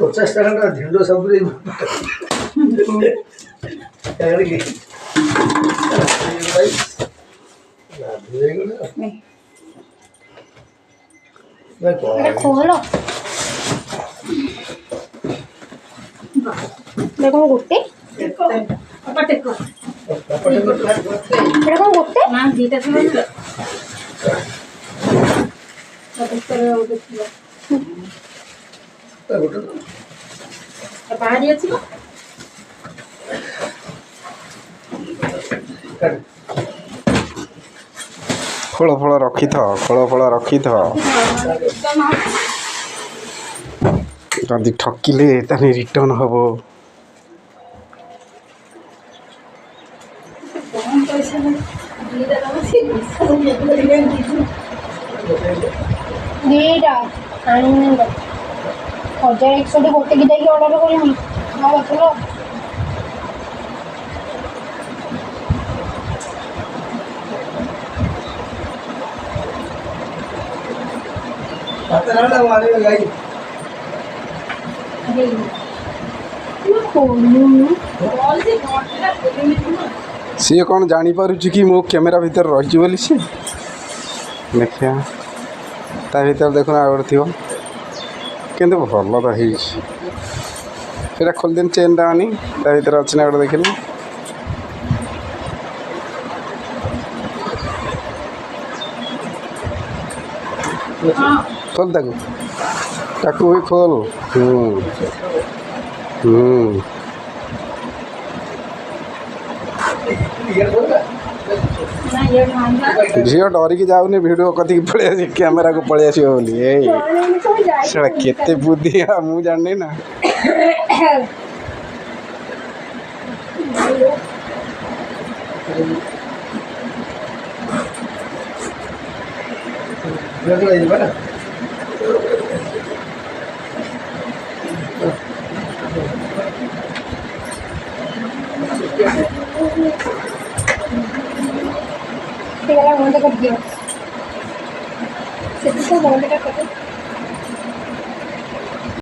पचास टाका झेंडो सब खोलो देखो गोटे गोटे ना दीटा बाहरी अच्छी फल फल रखी था जदि ठकिले ताने रिटर्न हम दीटा 1100 गोटे की जाइए ऑर्डर करेंगे सी कौन जापर कि मो कैमेरा भितर रही बोली सी देखिया ता भीतर देखुना आगे थी कि भल तो है खोलदेन चेन टानी ता भीतर अच्छी ना गोटे देखिए खोल ताकू भी खोल झील डरिकी जाऊनी भिडियो कति पलि कैमेरा को पलि आसो बोली केते बुद्धि मुझे जानी ना बंद कर दिया बंद कर